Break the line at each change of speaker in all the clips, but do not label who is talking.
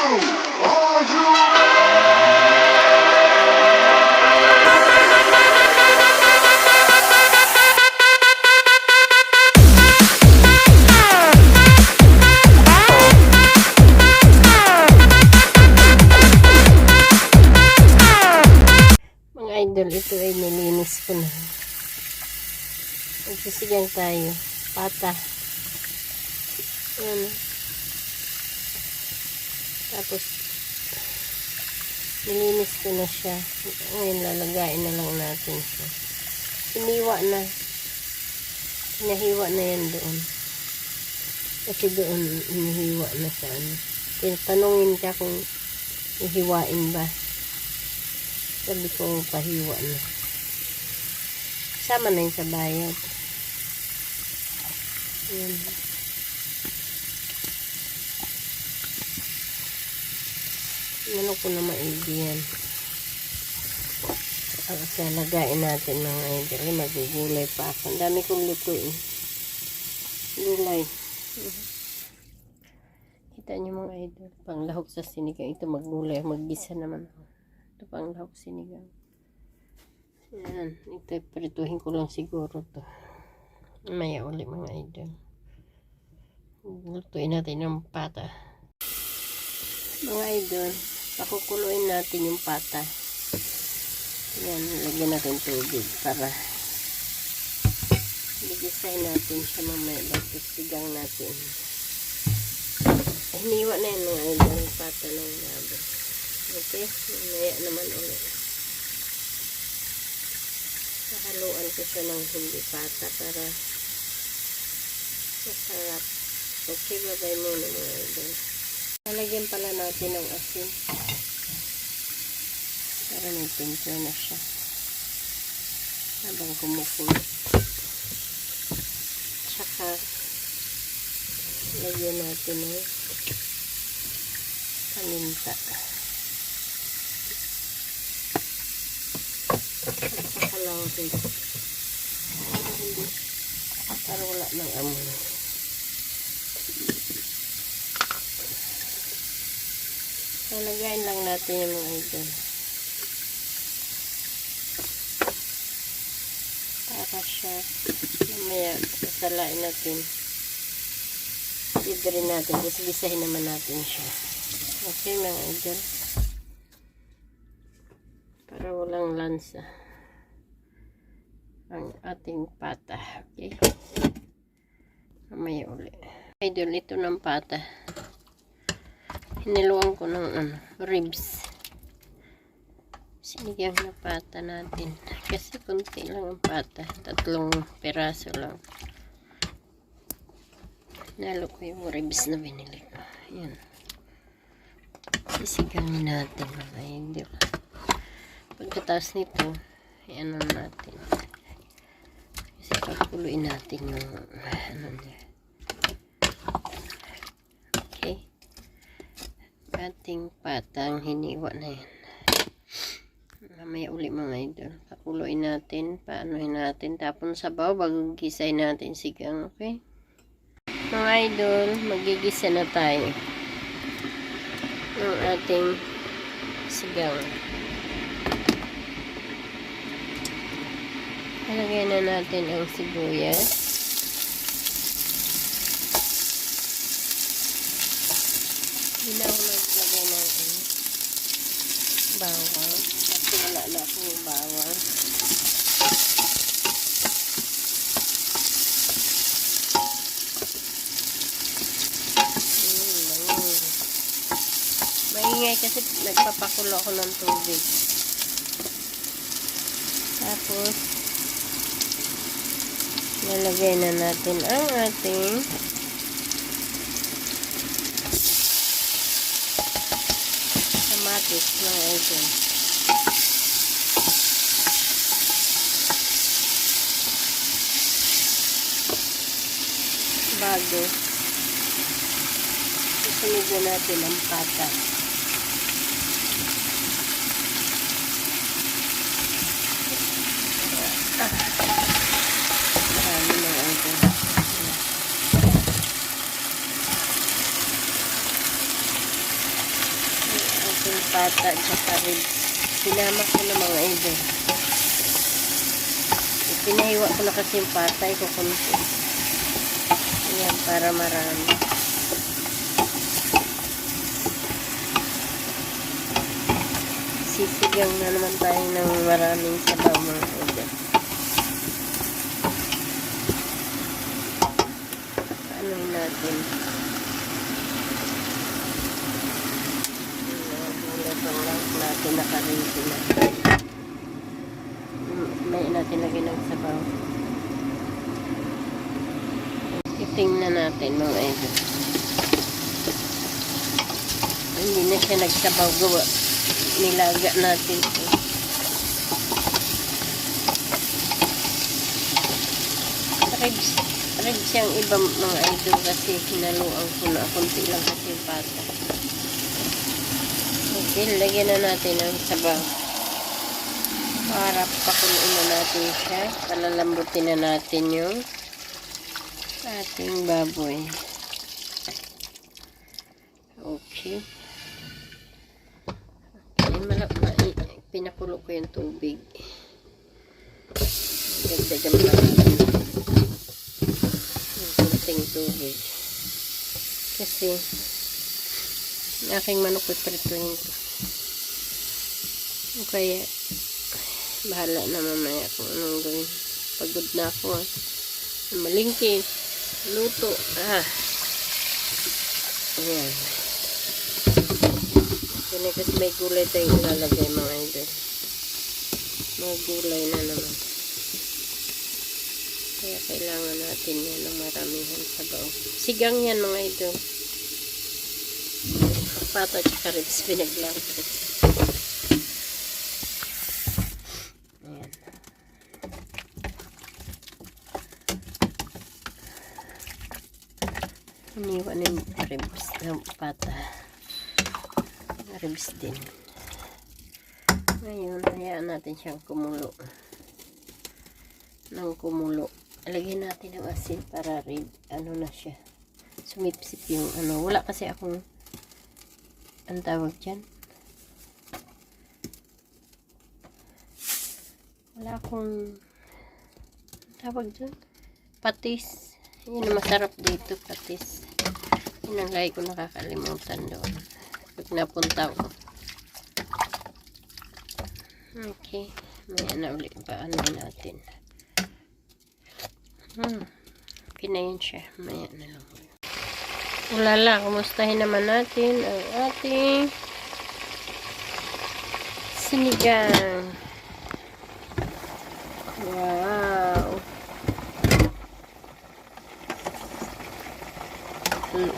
Are you
mga idol, ito ay nilinis ko na. Magsisigang tayo. Pata. Ayan. Tapos, nilinis ko na siya. Ngayon, lalagain na lang natin siya. Hiniwa na. Hinahiwa na yan doon. Kasi doon, hinihiwa na siya. Tanungin ka kung ihiwain ba. Sabi ko, pahiwa na. Sama na yun sa bayad. Ayan. Ano ko na maigi yan. Kasi lagain natin mga idol. Magugulay pa ako. Ang dami kong lutuin. Gulay. Kita nyo mga idol. Panglahok sa sinigang. Ito maggulay. Maggisa naman ako. Ito panglahok sinigang. Ayan. Ito prituhin ko lang siguro to. Maya ulit mga idol. Lutuin natin yung pata. Mga idol. Pakukuluin natin yung pata. Ayan. Lagyan natin tubig para ligisain natin siya mamaya. Tapos sigang natin. Hiniwa na yun mga idol. Yung pata ng labo. Okay. Mamaya naman ulit. Haluan ko siya ng hindi pata para masarap. Okay, babay muna mga idol. Lalagyan pala natin ng asin para may timpla na siya habang kumukulo. Tsaka lagyan natin ng paminta at saka lang rin para wala ng amoy. Lalagayin lang natin yung mga idol para siya mamaya sasalain natin, i-drain natin, tapos gisahin naman natin siya. Okay mga idol, para walang lansa ang ating pata. Okay, mamaya uli idol. Ito ng pata, hiniluan ko ng ribs, sinigang na pata natin kasi kunti lang ang pata, 3 peraso lang. Nalo ko yung ribs na binili ko. Ayan, sisigangin natin mga idol. Pagkatapos nito, ano natin, kasi pakuluin natin yung ano niya. Okay, ating patang hiniwa na yan. Mamaya uli mga idol, pakuluin natin, paanohin natin, tapon sa baw bago gisay natin sigang. Okay mga idol, magigisa na tayo ng ating sigang. Ilagay na natin ang sibuyas, hindi na ako naglagay ng bawang kasi wala na akong bawang. Maingay kasi nagpapakulo ako ng tubig. Tapos nalagay na natin ang ating kamatis mga idol. Bago isunod na natin ang pata. Marami na ito. ating pata at saka ribs. Sinama ko na mga idol. Pinahiwa ko na kasi yung patay ko kunti. Ayan, para marami. Sisigang na naman tayo ng maraming sabaw mga idol. Paanoin natin. Bulat lang natin nakarinti na. May natin lagay ng sabaw. Itingnan natin mga idol. Hindi na siya nagsabaw gawa. Nilaga natin ito. Ribs yung iba mga idol kasi hinaluan ko na. Kunti lang kasi yung pata. Okay, lagyan na natin ang sabaw. Para pakuluin na natin siya. Palalambutin na natin yung ating baboy. Okay. Pinakulo ko yung tubig. Dagdagan pa natin yung kunting tubig. Kasi yung aking manok iprituhin ko. Kaya bahala na mamaya kung anong gawin. Pagod na ako. Malingki. Luto. Ayan. Kaya kasi may gulay tayong ilalagay mga idol. Mga gulay na naman. Kaya kailangan natin yan ng maramihan sabaw. Sigang yan mga idol. Pata at ribs pinaglato. Ayan. Iniwan yung ribs ng pata. Ribs din. Ngayon, hayaan natin siyang kumulo. Nang kumulo. Lagyan natin ng asin para ano na siya. Sumipsip yung ano. Wala kasi akong ang tawag dyan. Wala akong tawag dyan. Patis. Yun ang masarap dito, patis. Yun ang lagi ko nakakalimutan doon. Pag napunta ko. Okay. Maya na ulit. Paano natin. Okay na yun siya. Maya na lang. Ulala. Kumustahin naman natin ang ating sinigang. Wow.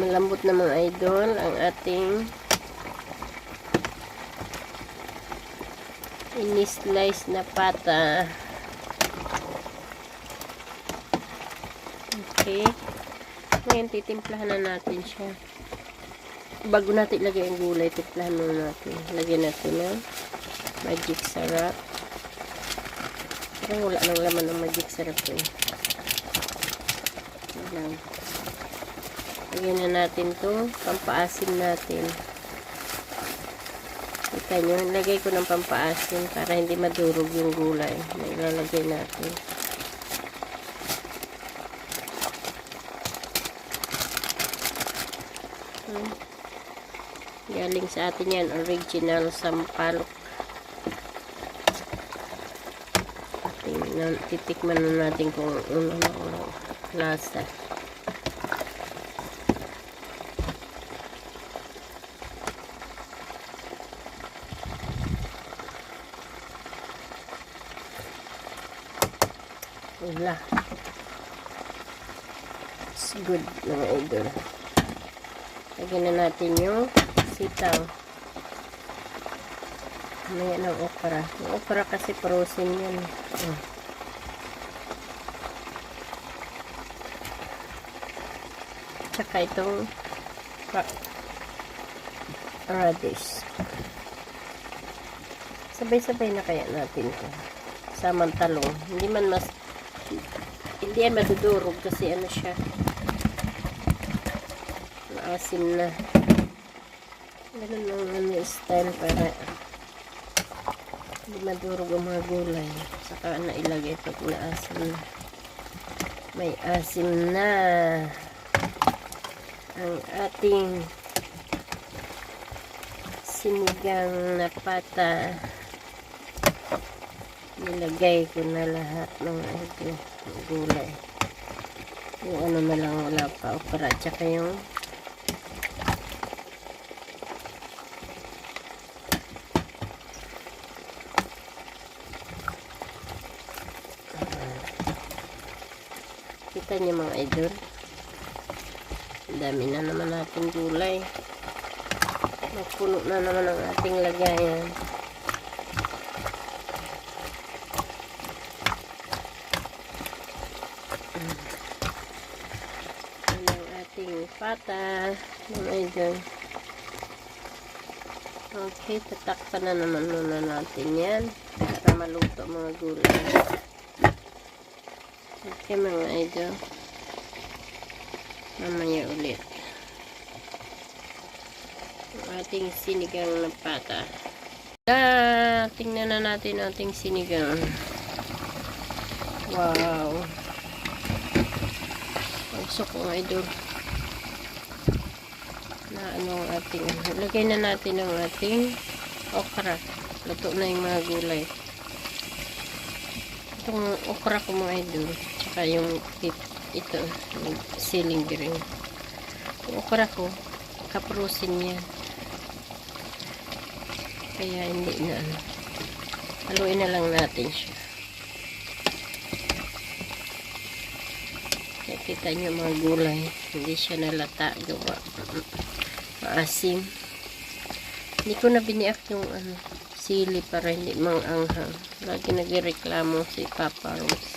Malambot na mga idol ang ating ini-slice na pata. Okay. Ngayon titimplahan na natin siya. Bago natin ilagay ang gulay, timplahan muna natin. Lagyan natin ng magic sarap. Parang wala nang laman ng magic sarap eh. Lang. Lagyan na natin to, pampaasim natin. Kita nyo, lagay ko ng pampaasim para hindi madurog yung gulay na ilalagay natin. Galing sa atin yan, original sampalok. Titikman na natin kung ano lasa. Wala. It's good mga idol. Lagyan na natin yung sitaw. Mamaya ng okra. Yung okra kasi frozen yan. Tsaka itong radish. Sabay-sabay na kaya natin ito. Samantalong. Hindi yan madudurog kasi ano siya. Maasim na. Ganun ang style para hindi madurog ang mga gulay. Saka na ilagay pag naasim na. May asim na ang ating sinigang na pata. Nilagay ko na lahat ng gulay. Yung ano na lang wala pa, okra, tsaka yung kita niyo mga idol, ang dami na naman natin gulay, magpuno na naman ang ating lagayan. Yan ang ating pata mga idol. Okay, tatakpan na naman muna natin yan para maluto mga gulay. Okay mga idol, mamaya ulit ang ating sinigang na pata. Tingnan na natin ating sinigang. Wow, pagsok mga idol na ano ang ating, lagay na natin ang ating okra. Luto na yung mga gulay. Itong okra ko mga idol, tsaka yung ito, yung siling green. Yung okra ko, kaprusin yan. Kaya hindi na ano. Haluin na lang natin siya. Kaya kita nyo mga gulay, hindi siya nalata, gawa. Maasim. Hindi ko na biniak yung ano, sili para hindi manganghang. Lagi nagreklamo si Papa Rose.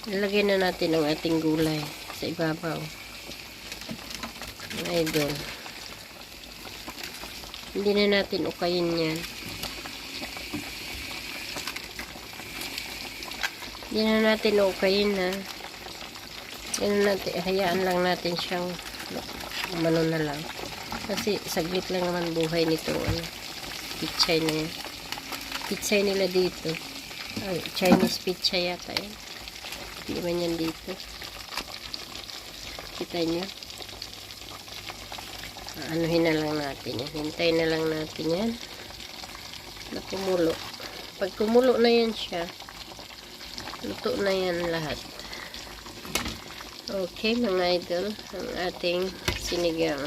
Nilagay na natin ang ating gulay sa ibabaw. Mga idol. Hindi na natin ukayin yan. Hindi na natin ukayin ha. Hayaan lang natin siyang umano na lang. Kasi saglit lang naman buhay nito. Pichay na yan. Pichay nila dito. Ay, Chinese pichay yata yan. Hindi man yan dito. Kita nyo. Anuhin na lang natin yan. Hintay na lang natin yan. Na kumulo. Pag kumulo na yan siya, luto na yan lahat. Okay mga idol, ang ating sinigang.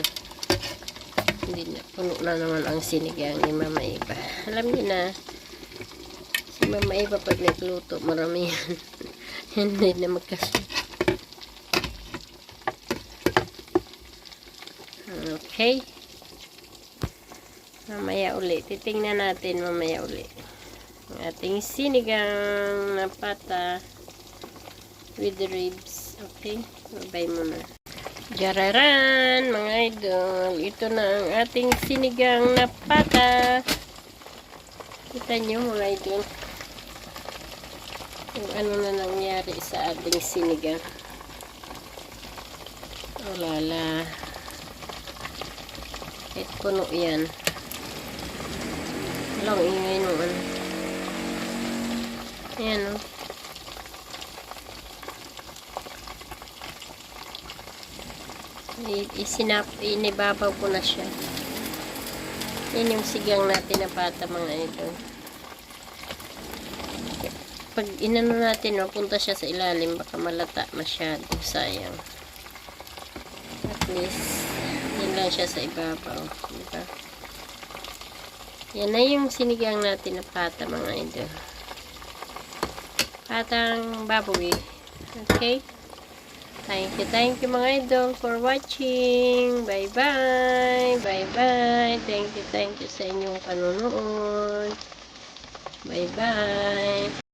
Hindi na, puno na naman ang sinigang ni Mama Iba. Alam niyo na, si Mama Iba pag nagluto, marami yan. Hindi na magkasunod. Okay. Mamaya uli. Titingnan natin mamaya uli. Ang ating sinigang na pata with the ribs. Okay. Babay muna. Jararan mga idol. Ito na ang ating sinigang na pata. Kita nyo mga idol. Kung ano na nangyari sa ating sinigang. Oh lala. Kahit puno yan. Walang ingay nung ano. Ayan o. Inibabaw ko na siya. Yan yung sigang natin na pata mga ito. Pag inano natin, mapunta siya sa ilalim, baka malata masyado. Sayang. At least, yan lang siya sa ibabaw. Diba? Yan na yung sinigang natin na pata mga idol. Patang baboy. Okay? Thank you mga idol for watching. Bye-bye. Bye-bye. Thank you sa inyong panonood. Bye-bye.